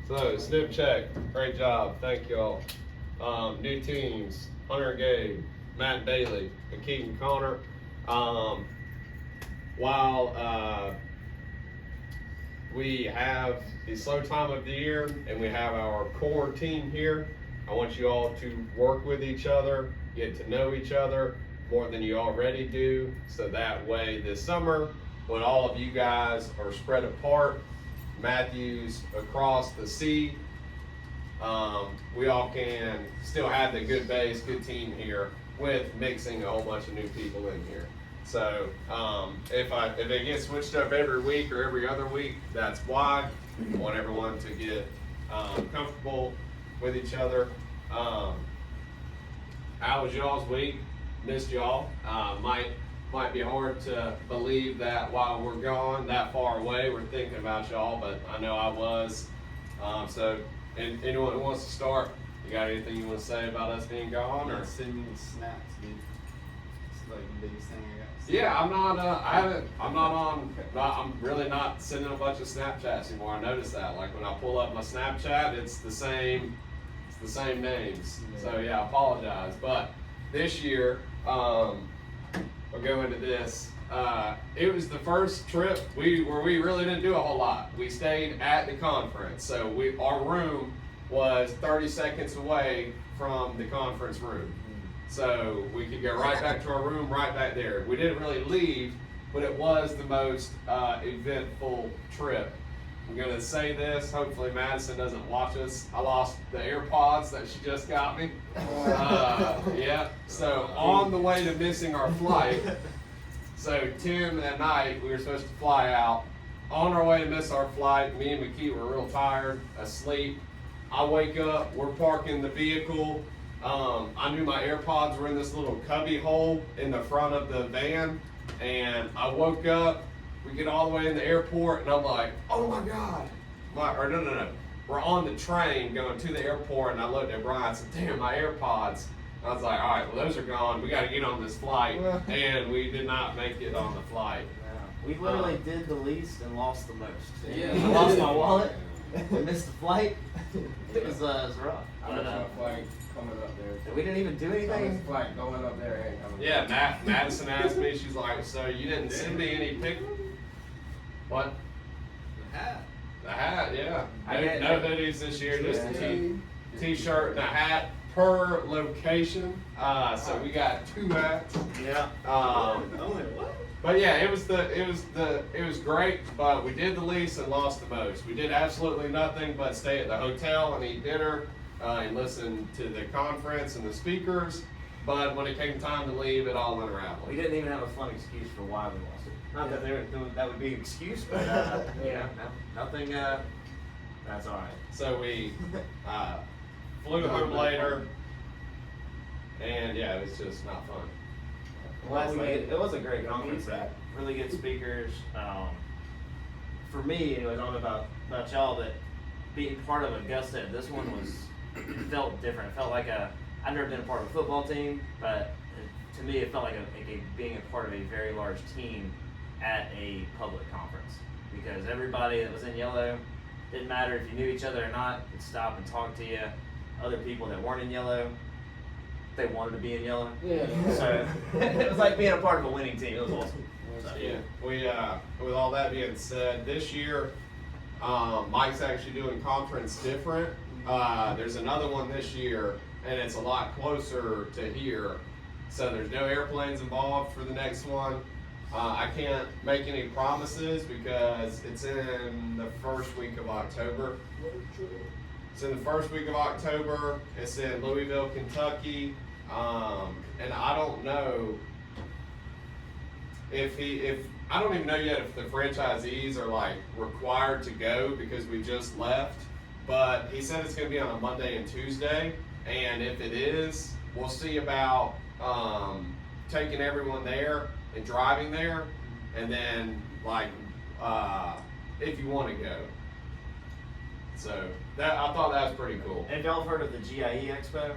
So, snip check, great job, thank y'all. New teams, Hunter Gabe, Matt Bailey, and Keaton Connor. While we have the slow time of the year and we have our core team here, I want you all to work with each other, get to know each other more than you already do, so that way this summer, when all of you guys are spread apart, Matthews across the sea, we all can still have the good base, good team here with mixing a whole bunch of new people in here. So if it gets switched up every week or every other week, that's why. I want everyone to get comfortable with each other. How was y'all's week? Missed y'all. Might be hard to believe that while we're gone that far away, we're thinking about y'all, but I know I was. And anyone who wants to start, you got anything you want to say about us being gone? Or send me the snaps, dude. It's like the biggest thing I got. yeah, I'm really not sending a bunch of Snapchats anymore. I noticed that. Like when I pull up my Snapchat, it's the same names. Yeah. So yeah, I apologize. But this year, we'll go into this. It was the first trip where we really didn't do a whole lot. We stayed at the conference. So our room was 30 seconds away from the conference room. So we could go right back to our room, right back there. We didn't really leave, but it was the most eventful trip. I'm gonna say this, hopefully Madison doesn't watch us. I lost the AirPods that she just got me. Yeah, so on the way to missing our flight, so 10 at night, we were supposed to fly out. On our way to miss our flight, me and McKee were real tired, asleep. I wake up, we're parking the vehicle. I knew my AirPods were in this little cubby hole in the front of the van, and I woke up, we get all the way in the airport, and I'm like, oh my God. No. We're on the train going to the airport, and I looked at Brian and said, damn, my AirPods. I was like, all right, well, those are gone. We got to get on this flight, and we did not make it on the flight. We literally did the least and lost the most. Yeah. I lost my wallet. We missed the flight. It was rough. I missed my flight coming up there. We didn't even do I missed anything. the flight going up there and coming Yeah, back. Madison asked me, she's like, so you didn't send me any pic? What? The hat, yeah. No hoodies this year, just a t-shirt and a hat per location. So we got 2 hats. Yeah. But yeah, it was great, but we did the least and lost the most. We did absolutely nothing but stay at the hotel and eat dinner, and listen to the conference and the speakers. But when it came time to leave, it all went around. We didn't even have a fun excuse for why we lost it. Not that that would be an excuse, but nothing. That's all right. So we flew home later, and yeah, it was just not fun. It was a great conference. Really good speakers. For me, anyways, I don't know about y'all, but being part of Augusta, this one felt different. It felt like I've never been a part of a football team, but to me, it felt like being a part of a very large team at a public conference, because everybody that was in yellow, didn't matter if you knew each other or not, would stop and talk to you. Other people that weren't in yellow, they wanted to be in yellow. Yeah. So it was like being a part of a winning team. It was awesome. So, Yeah, we with all that being said, this year Mike's actually doing conference different. There's another one this year, and it's a lot closer to here. So there's no airplanes involved for the next one. I can't make any promises because it's in the first week of October. It's in the first week of October. It's in Louisville, Kentucky. And I don't know if I don't even know yet if the franchisees are like required to go because we just left. But he said it's going to be on a Monday and Tuesday, and if it is, we'll see about taking everyone there and driving there, and then like if you want to go. So that I thought that was pretty cool. And if y'all have heard of the GIE Expo,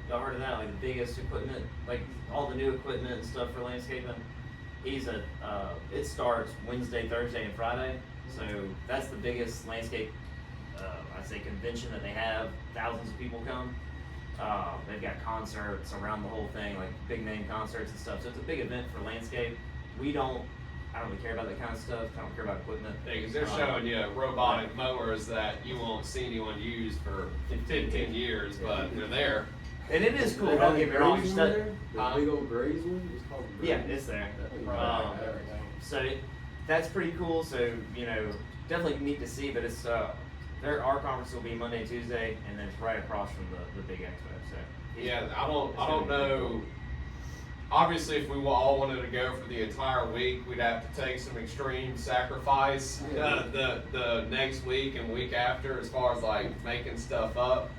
y'all heard of that? Like the biggest equipment, like all the new equipment and stuff for landscaping. It starts Wednesday, Thursday, and Friday. So that's the biggest landscape I'd say convention that they have. Thousands of people come. They've got concerts around the whole thing, like big name concerts and stuff. So it's a big event for landscape. I don't really care about that kind of stuff. I don't care about equipment. Because they're showing you robotic mowers that you won't see anyone use for 15 years, but they're there. And it is cool. Don't get me wrong. The big old Graze one? It's called Graze. Yeah, it's there. So that's pretty cool. So, definitely neat to see, but it's, our conference will be Monday, Tuesday, and then it's right across from the big expo. So Yeah, I don't know. Obviously, if we all wanted to go for the entire week, we'd have to take some extreme sacrifice the next week and week after, as far as like making stuff up.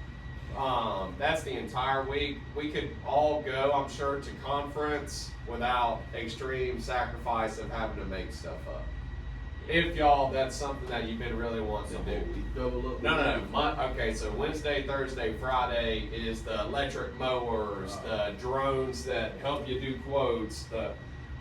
That's the entire week. We could all go, I'm sure, to conference without extreme sacrifice of having to make stuff up. If y'all, that's something that you've been really wanting to do. Double up. No. Okay, so Wednesday, Thursday, Friday is the electric mowers, the drones that help you do quotes,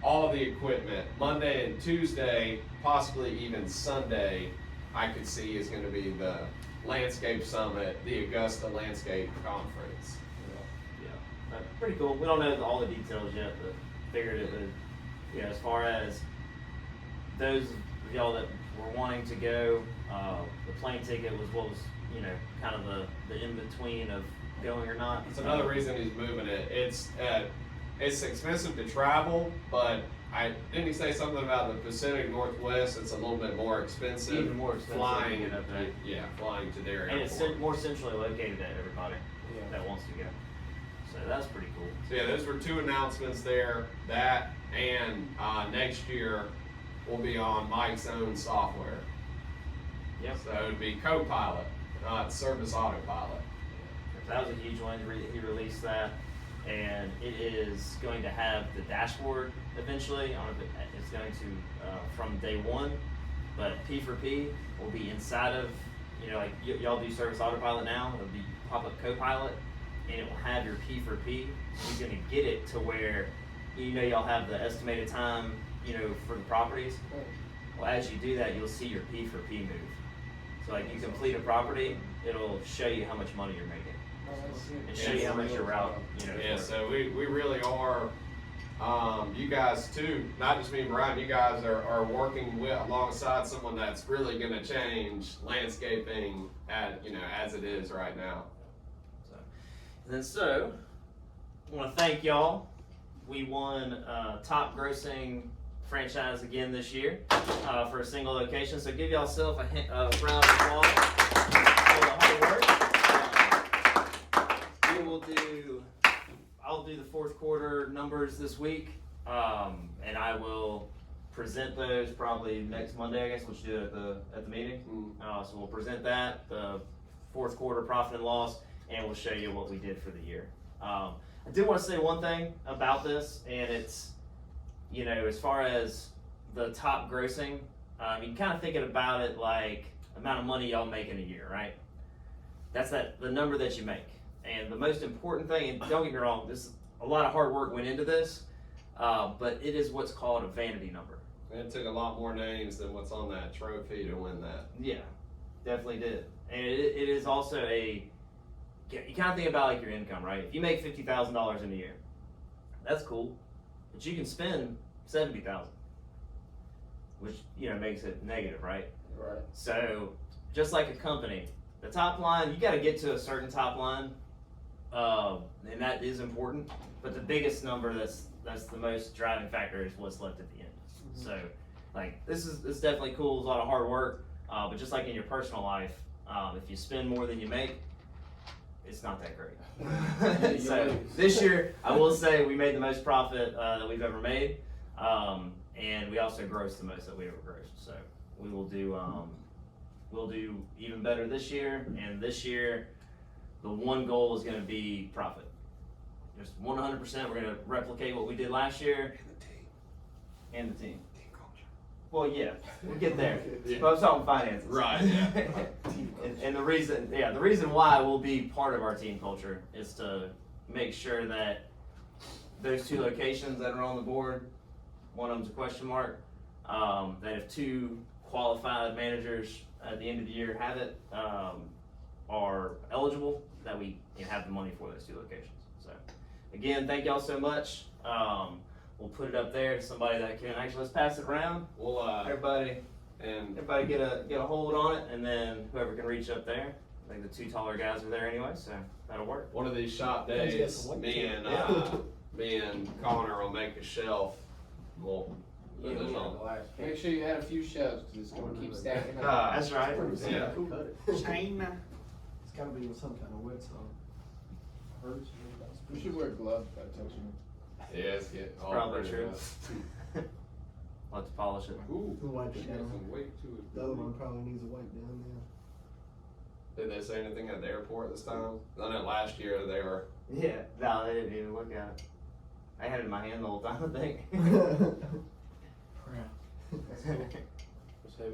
all the equipment. Monday and Tuesday, possibly even Sunday, I could see is going to be the Landscape Summit, the Augusta Landscape Conference. Yeah, pretty cool. We don't know all the details yet, but figured it would, as far as those of y'all that were wanting to go, the plane ticket was what was, kind of the in-between of going or not. It's another reason he's moving it. It's expensive to travel, but didn't he say something about the Pacific Northwest? It's a little bit more expensive. Even more expensive flying to get up there. Yeah, flying to their And airport. it's more centrally located at everybody that wants to go. So that's pretty cool. So yeah, those were two announcements there. That and next year will be on Mike's own software. Yep. So it would be Copilot, not Service Autopilot. That was a huge one. He released that, and it is going to have the dashboard eventually. It's going to from day one, but P4P will be inside of, like y'all do Service Autopilot now. It'll be pop up Copilot, and it will have your P4P. You're going to get it to where y'all have the estimated time for the properties. Well, as you do that, you'll see your P4P move. So like you complete a property, it'll show you how much money you're making. And show you how much your route, Yeah, so we really are, you guys too, not just me and Brian, you guys are working alongside someone that's really gonna change landscaping as it is right now. So, I want to thank y'all. We won top grossing franchise again this year for a single location. So give yourself a round of applause for the hard work. I'll do the fourth quarter numbers this week, and I will present those probably next Monday. I guess we'll do it at the meeting. So we'll present that, the fourth quarter profit and loss, and we'll show you what we did for the year. I did want to say one thing about this, and it's, as far as the top grossing, you kind of thinking about it like amount of money y'all make in a year, right? That's the number that you make. And the most important thing, and don't get me wrong, a lot of hard work went into this, but it is what's called a vanity number. It took a lot more names than what's on that trophy to win that. Yeah, definitely did. And it is also you kind of think about like your income, right? If you make $50,000 in a year, that's cool, but you can spend $70,000, which makes it negative, right? Right. So just like a company, the top line, you got to get to a certain top line, and that is important. But the biggest number that's the most driving factor is what's left at the end. So like this is definitely cool. It's a lot of hard work, but just like in your personal life, if you spend more than you make, it's not that great. So this year, I will say we made the most profit that we've ever made, and we also grossed the most that we ever grossed. So we will do we'll do even better this year. And this year, the one goal is going to be profit. Just 100%. We're going to replicate what we did last year. And the team. Well, yeah, we'll get there. But I'm talking finances. Right, yeah. and the reason why we'll be part of our team culture is to make sure that those two locations that are on the board, one of them's a question mark, that if two qualified managers at the end of the year have it, are eligible, that we have the money for those 2 locations. So, again, thank y'all so much. We'll put it up there to somebody that can actually, let's pass it around. We'll Everybody and get a hold on it, and then whoever can reach up there. I think the 2 taller guys are there anyway, so that'll work. one of these shop Guys got days, some weight me to it. and me and Connor will make a shelf. We'll put Yeah, this we on. Make sure you add a few shelves, cause it's gonna keep stacking up. That's right. Yeah. Cut it. China. It's gotta be with some kind of wet song. Hurts. We should wear gloves by touching Yeah, it's getting all Probably pretty true. rough. Let's polish it. Ooh, Who wiped it's it got down? some weight to it. The other one probably needs a wipe down Did they say anything at the airport this time? I know last year they were. Yeah, no, they didn't even look at it. I had it in my hand the whole time, I think. now. That's cool. It's heavy.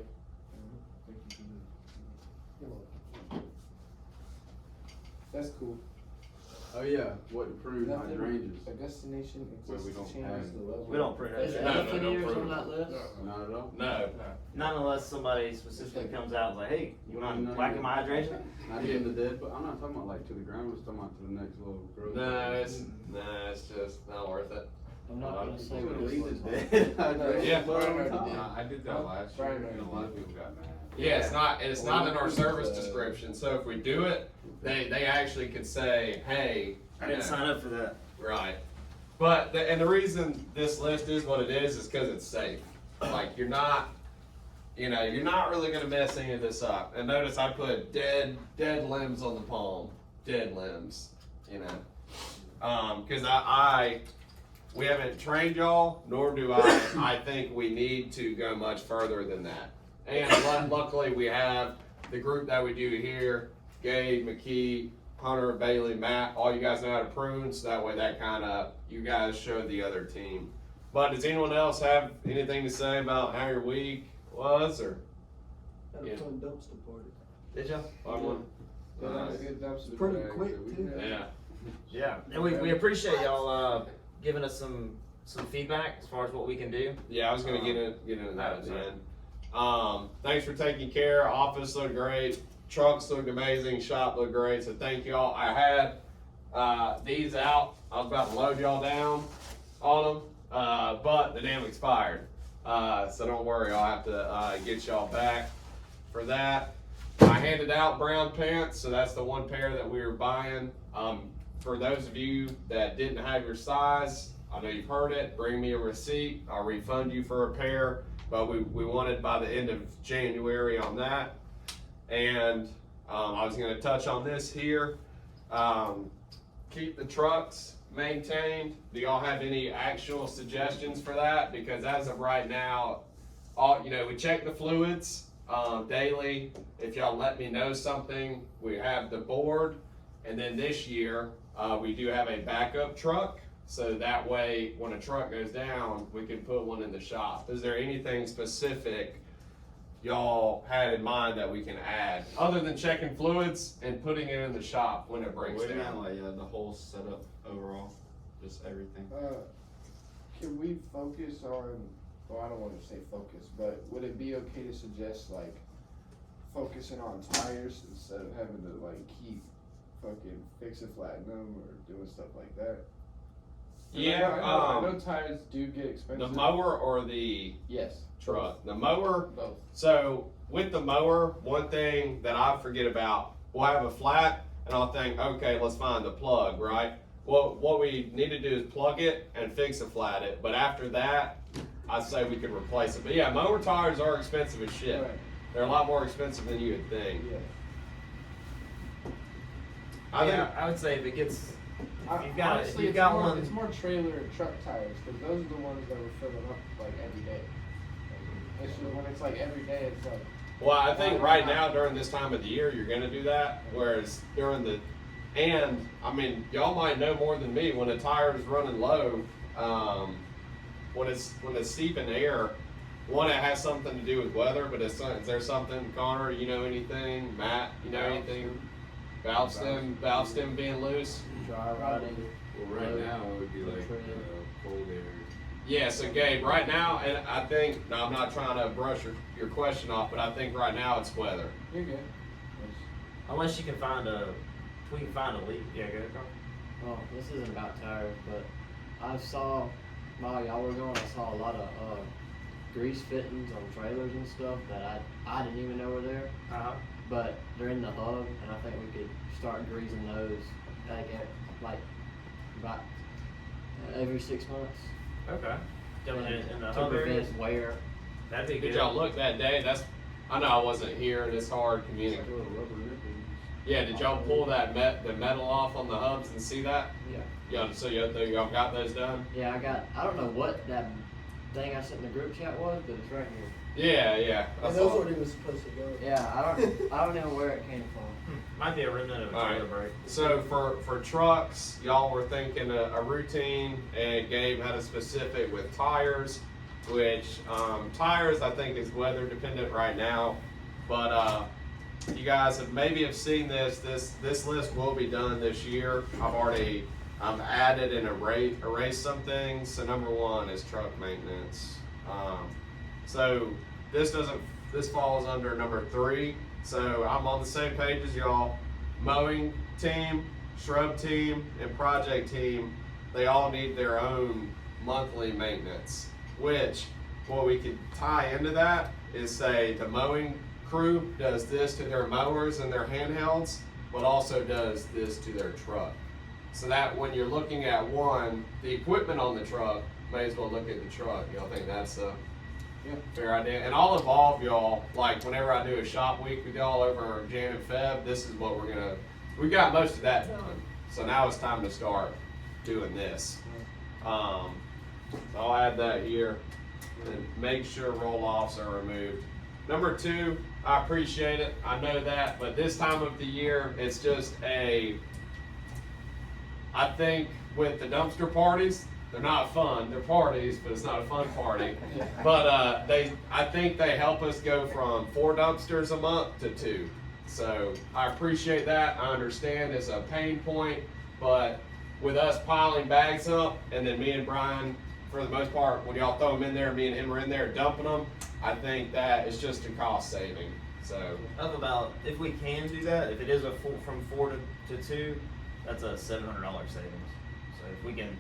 That's cool. Oh yeah, what to prove Nothing. hydrangeas. A destination Where we exists don't to change have- the level. We don't print Is it. No, no, elephant no ears proof. on that list? Not at all. No. Not unless somebody specifically comes out and is like, hey, you want whacking my hydration? Not even the dead, but I'm not talking about like to the ground, I'm just talking about to the next little growth. It's just not worth it. I'm not gonna say People what leave it it was. dead. Hydration Yeah. flow on Brian top. already did. I did that last year, Brian and a already lot of did. people got mad. Yeah, it's not, and it's not in our service Uh, description, so if we do it, they actually could say, hey. I didn't sign up for that. Right. But, and the reason this list is what it is cause it's safe. Like, you're not really gonna mess any of this up. And notice I put dead limbs on the palm, dead limbs, cause we haven't trained y'all, nor do I think we need to go much further than that. And luckily we have the group that we do here, Gabe, McKee, Hunter, Bailey, Matt, all you guys know how to prune, so that way you guys show the other team. But does anyone else have anything to say about how your week was, or? Had Yeah. a fun dumpster party. Did y'all? Fun one? Yeah, that was a good dumpster. It's pretty fire. quick too. Yeah. Yeah, and we appreciate y'all giving us some feedback as far as what we can do. Yeah, I was gonna get into that at the end. Thanks for taking care. Office looked great. Trucks looked amazing. Shop looked great. So thank y'all. I had these out. I was about to load y'all down on them, but the damn expired. So don't worry. I'll have to get y'all back for that. I handed out brown pants, so that's the one pair that we were buying. For those of you that didn't have your size, I know you've heard it, bring me a receipt, I'll refund you for a pair, but we wanted by the end of January on that. And I was gonna touch on this here. Keep the trucks maintained. Do y'all have any actual suggestions for that? Because as of right now, we check the fluids daily. If y'all let me know something, we have the board. And then this year, we do have a backup truck. So that way, when a truck goes down, we can put one in the shop. Is there anything specific y'all had in mind that we can add, other than checking fluids and putting it in the shop when it breaks What do you down? mean, like the whole setup overall, just everything? Can we focus on, well, I don't wanna say focus, but would it be okay to suggest like focusing on tires instead of having to like keep fucking fixing flattening them or doing stuff like that? 'Cause Yeah, I know tires do get expensive. The mower or the Yes, truck? The mower. both. So with the mower, one thing that I forget about, we'll have a flat, and I'll think, okay, let's find the plug, right? Well, what we need to do is plug it and fix a flat it. But after that, I'd say we could replace it. But yeah, mower tires are expensive as shit. Right, They're a lot more expensive than you would think. yeah. I would say if it gets, You've got- Honestly, you've it's got more, one- It's more trailer and truck tires, cause those are the ones that we're filling up like every day. It's just, when it's like every day, it's like, Well, I think right now during this time of the year, you're gonna do that, whereas y'all might know more than me, when a tire is running low, when it's steep in the air, one, it has something to do with weather, but is there something, Connor, you know anything? Matt, you know anything? Valve stem being loose? Dry riding. Well, right now, it would be like, cold air, Yeah, so Gabe, right now, and I think, no, I'm not trying to brush your question off, but I think right now it's weather. You're good. Unless you can find we can find a leak. Yeah, go Carl. Well, this isn't about tires, but I saw, while y'all were going, I saw a lot of grease fittings on trailers and stuff that I didn't even know were there. But they're in the hub, and I think we could start greasing those like about every 6 months Okay. Doing it in the to hub areas. prevent wear. That'd be Did good. y'all look that day? I know I wasn't here and it's hard It's communicating. like a little rubber nipping. Yeah, did y'all pull the metal off on the hubs and see that? Yeah. Yeah, so y'all got those done? Yeah, I don't know what that thing I sent in the group chat was, but it's right here. Yeah. I And saw those it. weren't even supposed to go. Yeah, I don't know where it came from. Might be a remnant of a All right. trailer break. So for trucks, y'all were thinking a routine, and Gabe had a specific with tires, which tires I think is weather dependent right now, but you guys have seen this list will be done this year. I've already added and erased some things. So number one is truck maintenance. So this falls under number 3. So I'm on the same page as y'all. Mowing team, shrub team, and project team, they all need their own monthly maintenance. Which, what we could tie into that is say the mowing crew does this to their mowers and their handhelds, but also does this to their truck. So that when you're looking at the equipment on the truck, may as well look at the truck. Y'all think that's a fair idea? And I'll involve y'all, like whenever I do a shop week with y'all over Jan and Feb, this is what we got most of that done. So now it's time to start doing this. So I'll add that here and make sure roll-offs are removed. Number 2, I appreciate it, I know that, but this time of the year, it's just I think with the dumpster parties, they're not fun. They're parties, but it's not a fun party. But I think they help us go from 4 dumpsters a month to 2. So I appreciate that. I understand it's a pain point, but with us piling bags up, and then me and Brian, for the most part, when y'all throw them in there, me and him are in there dumping them, I think that is just a cost saving. So Of about, if we can do that, if it is from 4 to 2, that's a $700 savings. So if we can,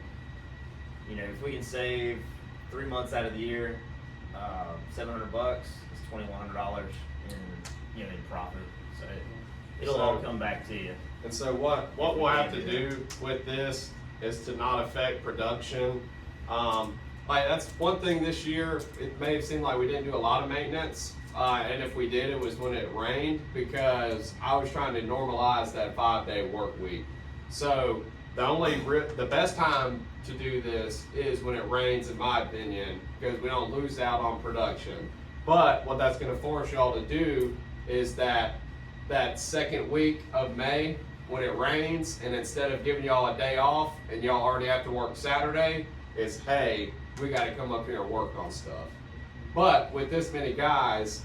if we can save 3 months out of the year, $700, it's $2,100 in profit. So it'll all come back to you. And so what we'll have to do with this is to not affect production. Like that's one thing this year, it may have seemed like we didn't do a lot of maintenance. And if we did, it was when it rained, because I was trying to normalize that 5-day work week. So the best time to do this is when it rains, in my opinion, because we don't lose out on production. But what that's gonna force y'all to do is that second week of May, when it rains, and instead of giving y'all a day off and y'all already have to work Saturday, is hey, we gotta come up here and work on stuff. But with this many guys,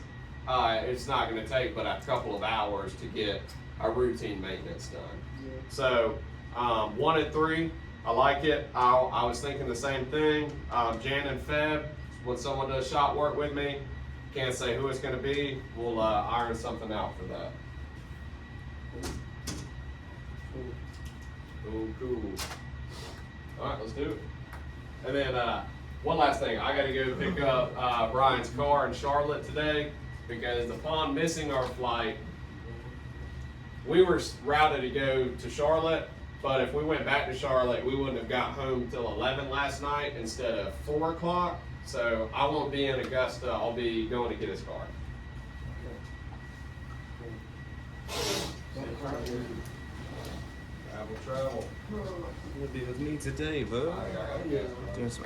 it's not gonna take but a couple of hours to get a routine maintenance done. So 1 and 3, I like it. I was thinking the same thing. Jan and Feb, when someone does shop work with me, can't say who it's gonna be. We'll iron something out for that. Cool. All right, let's do it. And then one last thing, I gotta go pick up Brian's car in Charlotte today, because upon missing our flight, we were routed to go to Charlotte, but if we went back to Charlotte, we wouldn't have got home till 11 last night instead of 4 o'clock. So I won't be in Augusta. I'll be going to get his car. Travel. What did with me today, bud? I gotta go. Doing some